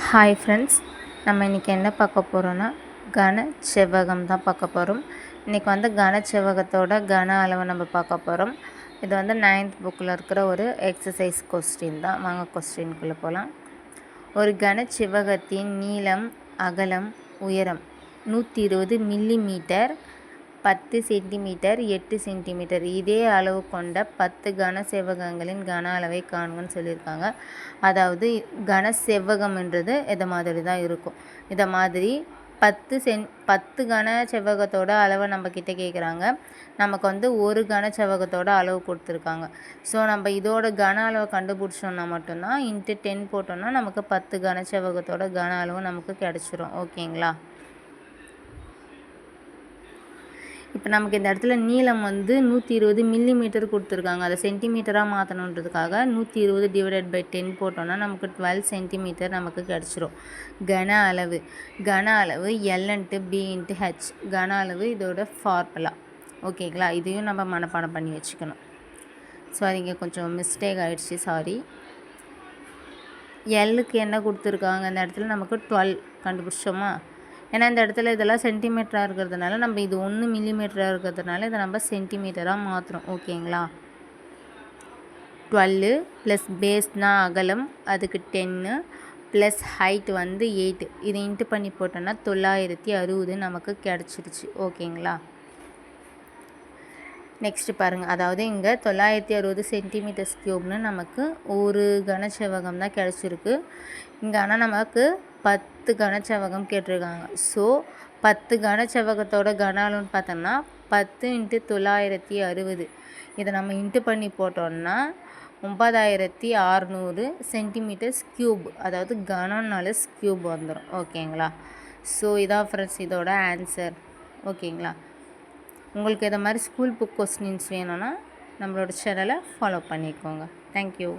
Hi friends, நம்ம இன்றைக்கி என்ன பார்க்க போகிறோன்னா கன செவ்வகம் தான் பார்க்க போகிறோம். இன்றைக்கி கன செவ்வகத்தோட கன அளவை நம்ம பார்க்க போகிறோம். இது 9th புக்கில் இருக்கிற ஒரு எக்ஸசைஸ் கொஸ்டின் தான். வாங்க கொஸ்டின்குள்ளே போகலாம். ஒரு கன செவ்வகத்தின் நீளம், அகலம், உயரம் 120 மில்லிமீட்டர், 10 சென்டிமீட்டர், 8 சென்டிமீட்டர் இதே அளவு கொண்ட 10 கன செவ்வகங்களின் கன அளவை காண்கன்னு சொல்லியிருக்காங்க. அதாவது கன செவ்வகம்ன்றது இதை மாதிரி தான் இருக்கும். இதை மாதிரி 10 கன செவ்வகத்தோட அளவை நம்ம கிட்ட கேட்குறாங்க. நமக்கு ஒரு கன செவ்வகத்தோட அளவு கொடுத்துருக்காங்க. ஸோ நம்ம இதோட கன அளவை கண்டுபிடிச்சோன்னா மட்டும்தான் இன்ட்டு 10 போட்டோம்னா நமக்கு 10 கன செவ்வகத்தோட கன அளவு நமக்கு கிடச்சிரும். ஓகேங்களா? இப்போ நமக்கு இந்த இடத்துல நீளம் 120 மில்லிமீட்டர் கொடுத்துருக்காங்க. அதை சென்டிமீட்டராக மாற்றணுன்றதுக்காக 120 டிவைடட் பை 10 போட்டோன்னா நமக்கு 12 சென்டிமீட்டர் நமக்கு கிடச்சிரும். கன அளவு L/B/H. கன அளவு இதோட ஃபார்முலா. ஓகேங்களா? இதையும் நம்ம மனப்பாடம் பண்ணி வச்சுக்கணும். ஸோ அது இங்கே கொஞ்சம் மிஸ்டேக் ஆகிடுச்சு, சாரி. எல்லுக்கு என்ன கொடுத்துருக்காங்க இந்த இடத்துல நமக்கு 12 கண்டுபிடிச்சோமா? ஏன்னா இந்த இடத்துல இதெல்லாம் சென்டிமீட்டராக இருக்கிறதுனால நம்ம இது 1 மில்லிமீட்டராக இருக்கிறதுனால இதை நம்ம சென்டிமீட்டராக மாற்றுறோம். ஓகேங்களா? 12 ப்ளஸ் பேஸ்னால் அகலம், அதுக்கு 10 ப்ளஸ் ஹைட் 8. இதை இன்ட்டு பண்ணி போட்டோன்னா 960 நமக்கு கிடச்சிருச்சு. ஓகேங்களா? நெக்ஸ்ட்டு பாருங்கள். அதாவது இங்கே 960 சென்டிமீட்டர்ஸ் க்யூப்னு நமக்கு ஒரு கனசெவ்வகம் தான் கிடச்சிருக்கு. இங்கே ஆனால் நமக்கு 10 கனசெவ்வகம் கேட்டிருக்காங்க. ஸோ 10 கனசெவ்வகத்தோட கன அளவுன்னு பார்த்தோம்னா 10 × 960. இதை நம்ம இன்ட்டு பண்ணி போட்டோம்னா 9600 சென்டிமீட்டர்ஸ் க்யூப். அதாவது கனம்னால க்யூப் வந்துடும். ஓகேங்களா? ஸோ இதான் ஃப்ரெண்ட்ஸ் இதோட ஆன்சர். ஓகேங்களா? உங்களுக்கு இதை மாதிரி ஸ்கூல் புக் கொஸ்டின்ஸ் வேணும்னா நம்மளோட சேனலை ஃபாலோ பண்ணிக்கோங்க. தேங்க்யூ.